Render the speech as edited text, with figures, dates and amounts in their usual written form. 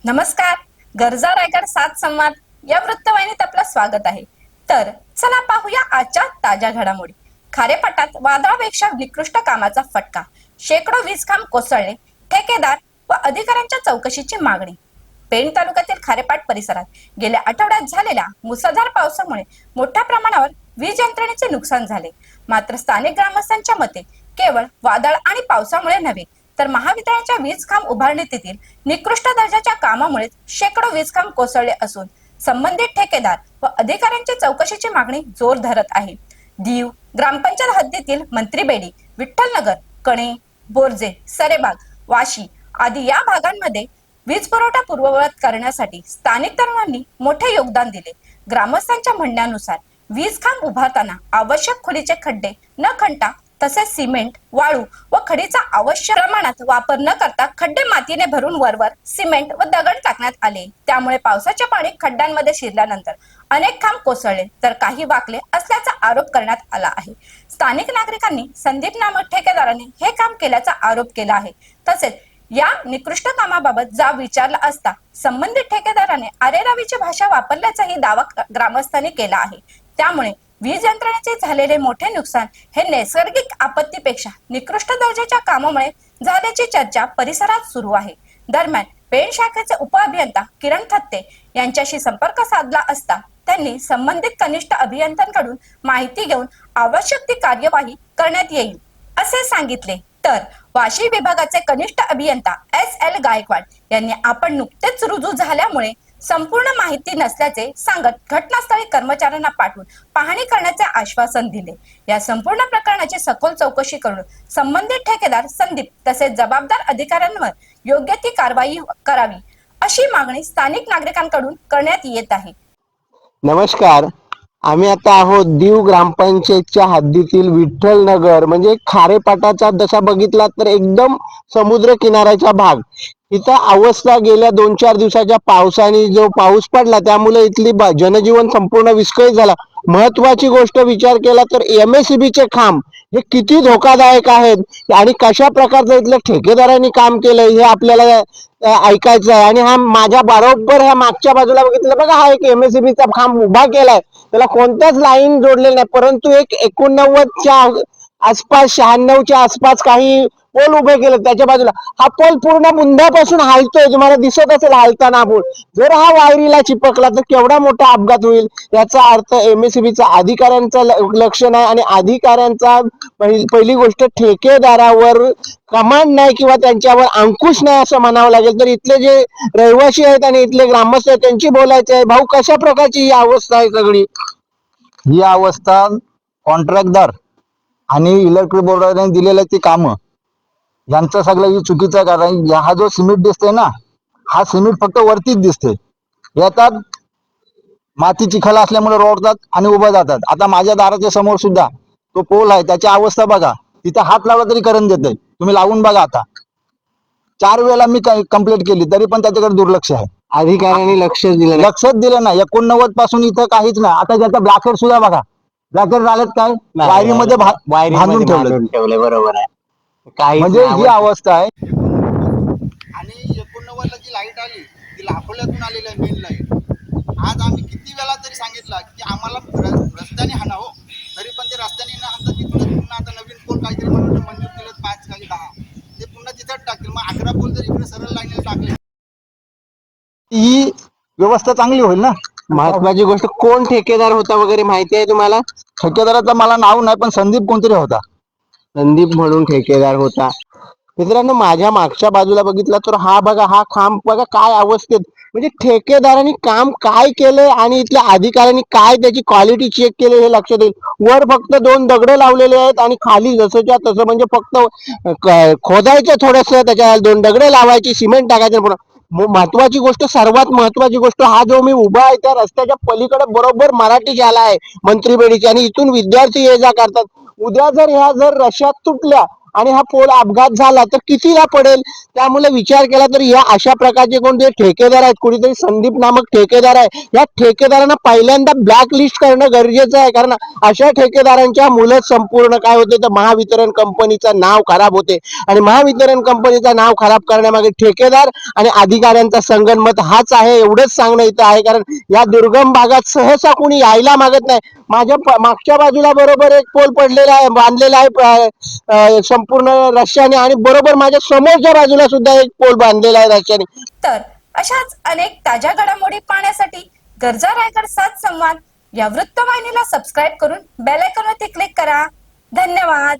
नमस्कार. गरजा रायगड सात संवाद या वृत्तवाहिनीत आपलं स्वागत आहे. तर चला पाहूया आजच्या ताज्या घडामोडी. खारेपाटात वादळापेक्षा निकृष्ट कामाचा फटका, शेकडो वीज खांब कोसळले, ठेकेदार व अधिकाऱ्यांच्या चौकशीची मागणी. पेण तालुक्यातील खारेपाट परिसरात गेल्या आठवड्यात झालेल्या मुसळधार पावसामुळे मोठ्या प्रमाणावर वीज यंत्रणेचे नुकसान झाले. मात्र स्थानिक ग्रामस्थांच्या मते केवळ वादळ आणि पावसामुळे नव्हे तर महावितरणच्या वीज खांब उभारणीतील निकृष्ट दर्जाच्या कामामुळे शेकडो वीज खांब कोसळले असून संबंधित ठेकेदार व अधिकाऱ्यांची चौकशीची मागणी जोर धरत आहे. दीव ग्रामपंचायत हद्दीतील मंत्रीबेडी, विठ्ठलनगर, कणे, बोरजे, सरेबाग, वाशी आदी या भागांमध्ये वीज पुरवठा पूर्ववत करण्यासाठी स्थानिक तरुणांनी मोठे योगदान दिले. ग्रामस्थांच्या म्हणण्यानुसार वीज खांब उभारताना आवश्यक खोलीचे खड्डे न खणता तसेच सिमेंट, वाळू व खडीचा आवश्यक प्रमाणात वापर न करता खड्डे मातीने भरून वरवर सिमेंट व दगड टाकण्यात आले. त्यामुळे पावसाचे पाणी खड्ड्यांमध्ये शिरल्यानंतर अनेक खांब कोसळले तर काही वाकले असल्याचा आरोप करण्यात आला आहे. स्थानिक नागरिकांनी संदीप नामक ठेकेदाराने हे काम केल्याचा आरोप केला आहे. तसेच या निकृष्ट कामाबाबत जाब विचारला असता संबंधित ठेकेदाराने अरेरावीची भाषा वापरल्याचाही दावा ग्रामस्थांनी केला आहे. त्यामुळे वीज यंत्रणेचे झालेले मोठे नुकसान हे नैसर्गिक आपत्तीपेक्षा निकृष्ट दर्जाच्या कामामुळे झाल्याची चर्चा परिसरात सुरू आहे. दरम्यान पेण शाखेचे उपअभियंता किरण थत्ते यांच्याशी संपर्क साधला असता त्यांनी संबंधित कनिष्ठ अभियंत्यांकडून माहिती घेऊन आवश्यक ती कार्यवाही करण्यात येईल असे सांगितले. तर वाशी विभागाचे कनिष्ठ अभियंता SL गायकवाड यांनी आपण नुकतेच रुजू झाल्यामुळे संपूर्ण माहिती नसल्याचे सांगत घटनास्थळी कर्मचाऱ्यांना पाठवून पाहणी करण्याचे आश्वासन दिले. या संपूर्ण प्रकरणाची सखोल चौकशी करून संबंधित ठेकेदार संदीप तसेच जबाबदार अधिकाऱ्यांवर योग्य ती कारवाई करावी अशी मागणी स्थानिक नागरिकांकडून करण्यात येत आहे. नमस्कार. आम्ही आता आहोत दीव ग्रामपंचायतच्या हद्दीतील विठ्ठलनगर म्हणजे खारेपाटाचा जसा बघितला तर एकदम समुद्र किनाऱ्याचा भाग. इथं अवस्था गेल्या 2-4 दिवसाच्या पावसाने जो पाऊस पडला त्यामुळे इथली जनजीवन संपूर्ण विस्कळीत झाला. महत्वाची गोष्ट विचार केला तर MSEB चे खांब हे किती धोकादायक आहेत आणि कशा प्रकारचं इथल्या ठेकेदारांनी काम केलं हे आपल्याला ऐकायचं आहे. आणि हा माझ्या बरोबर ह्या मागच्या बाजूला बघितलं बघा, हा एक MSEB चा खांब उभा केलाय. त्याला कोणत्याच लाईन जोडलेल्या नाही, परंतु एक 89च्या आसपास 96च्या आसपास काही पोल उभे केले. त्याच्या बाजूला हा पोल पूर्ण बुंध्यापासून हालतोय, तुम्हाला दिसत असेल हालताना पोल. जर हा वायरीला चिपकला तर केवढा मोठा अपघात होईल. याचा अर्थ MSEBचा अधिकाऱ्यांचं लक्ष नाही आणि अधिकाऱ्यांचा पहिली गोष्ट ठेकेदारावर कमांड नाही किंवा त्यांच्यावर अंकुश नाही असं म्हणावं लागेल. तर इथले जे रहिवासी आहेत आणि इथले ग्रामस्थ आहेत त्यांची बोलायचं आहे. भाऊ, कशा प्रकारची ही अवस्था आहे सगळी? ही अवस्था कॉन्ट्रॅक्टदार आणि इलेक्ट्रिक बोर्डाने दिलेलं ते काम यांचं सगळं ही चुकीचं कारण. हा जो सिमेंट दिसतोय ना, हा सिमेंट फक्त वरतीच दिसते. येतात माती चिखल असल्यामुळे रोडतात आणि उभं जातात. आता माझ्या दाराच्या समोर सुद्धा तो पोल आहे, त्याची अवस्था बघा. तिथे हात लावला तरी करंट देतोय. तुम्ही लावून बघा. आता 4 वेळा मी कंप्लेंट केली तरी पण त्याच्याकडे दुर्लक्ष आहे. अधिकाऱ्यांनी लक्षच दिलं नाही. 89 पासून इथं काहीच नाही. आता त्याचा ब्लॅकेट सुद्धा बघा, ब्लॅकेट झालेत काय वायरीमध्ये बांधून ठेवले. बरोबर आहे. म्हणजे ही अवस्था आहे. आणि 89ला जी लाईट आली ती लाखोल्यातून आलेली आहे, मेन लाईट. आज आम्ही किती वेळा तरी सांगितलं की आम्हाला रस्त्याने हाणा हो, तरी पण ते रस्त्याने न हाणता तिथून पुन्हा आता नवीन पोल काहीतरी मला मंजूर केलं 5 का 10 ते पुन्हा तिथंच टाकतील. मग 11 पोल जर इकडे सरळ लाईनीला टाकले ही व्यवस्था चांगली होईल ना. महत्वाची गोष्ट, कोण ठेकेदार होता वगैरे माहिती आहे तुम्हाला? ठेकेदाराचा मला नाव नाही, पण संदीप कोणतरी होता. संदीप म्हणून ठेकेदार होता. मित्रांनो, माझ्या मागच्या बाजूला बघितला तर हा बघा, हा खांब बघा काय अवस्थेत. म्हणजे ठेकेदारांनी काम काय केलंय आणि इथल्या अधिकाऱ्यांनी काय त्याची क्वालिटी चेक केली हे लक्षात येईल. वर फक्त 2 दगड लावलेले आहेत आणि खाली जसंच्या तसं, म्हणजे फक्त खोदायचं थोडस, त्याच्या 2 दगड लावायची, सिमेंट टाकायचं. महत्वाची गोष्ट, सर्वात महत्वाची गोष्ट, हा जो मी उभा आहे त्या रस्त्याच्या पलीकडे बरोबर मराठी शाळा आहे मंत्रीबेडीची आणि इथून विद्यार्थी ये जा करतात. उद्या जर ह्या रश्यात तुटल्या आणि हा पोल अपघात झाला तर कितीला पडेल. त्यामुळे विचार केला तर या अशा प्रकारचे कोणते ठेकेदार आहेत, कुणीतरी संदीप नामक ठेकेदार आहे, या ठेकेदारांना पहिल्यांदा ब्लॅक लिस्ट करणं गरजेचं आहे. कारण अशा ठेकेदारांच्या मुलं संपूर्ण काय होते तर महावितरण कंपनीचं नाव खराब होते आणि महावितरण कंपनीचं नाव खराब करण्यामागे ठेकेदार आणि अधिकाऱ्यांचा संगनमत हाच आहे. एवढंच सांगणं इथं आहे. कारण या दुर्गम भागात सहसा कोणी यायला मागत नाही. माझ्या मागच्या बाजूला बरोबर एक पोल पडलेला आहे, बांधलेला आहे संपूर्ण रस्त्याने, आणि बरोबर माझ्या समोरच्या बाजूला सुद्धा एक पोल बांधलेला आहे रस्त्याने. तर अशाच अनेक ताज्या घडामोडी पाहण्यासाठी गरजा रायगड 7 संवाद या वृत्तवाहिनीला सबस्क्राईब करून बेल आयकॉनवरती क्लिक करा. धन्यवाद.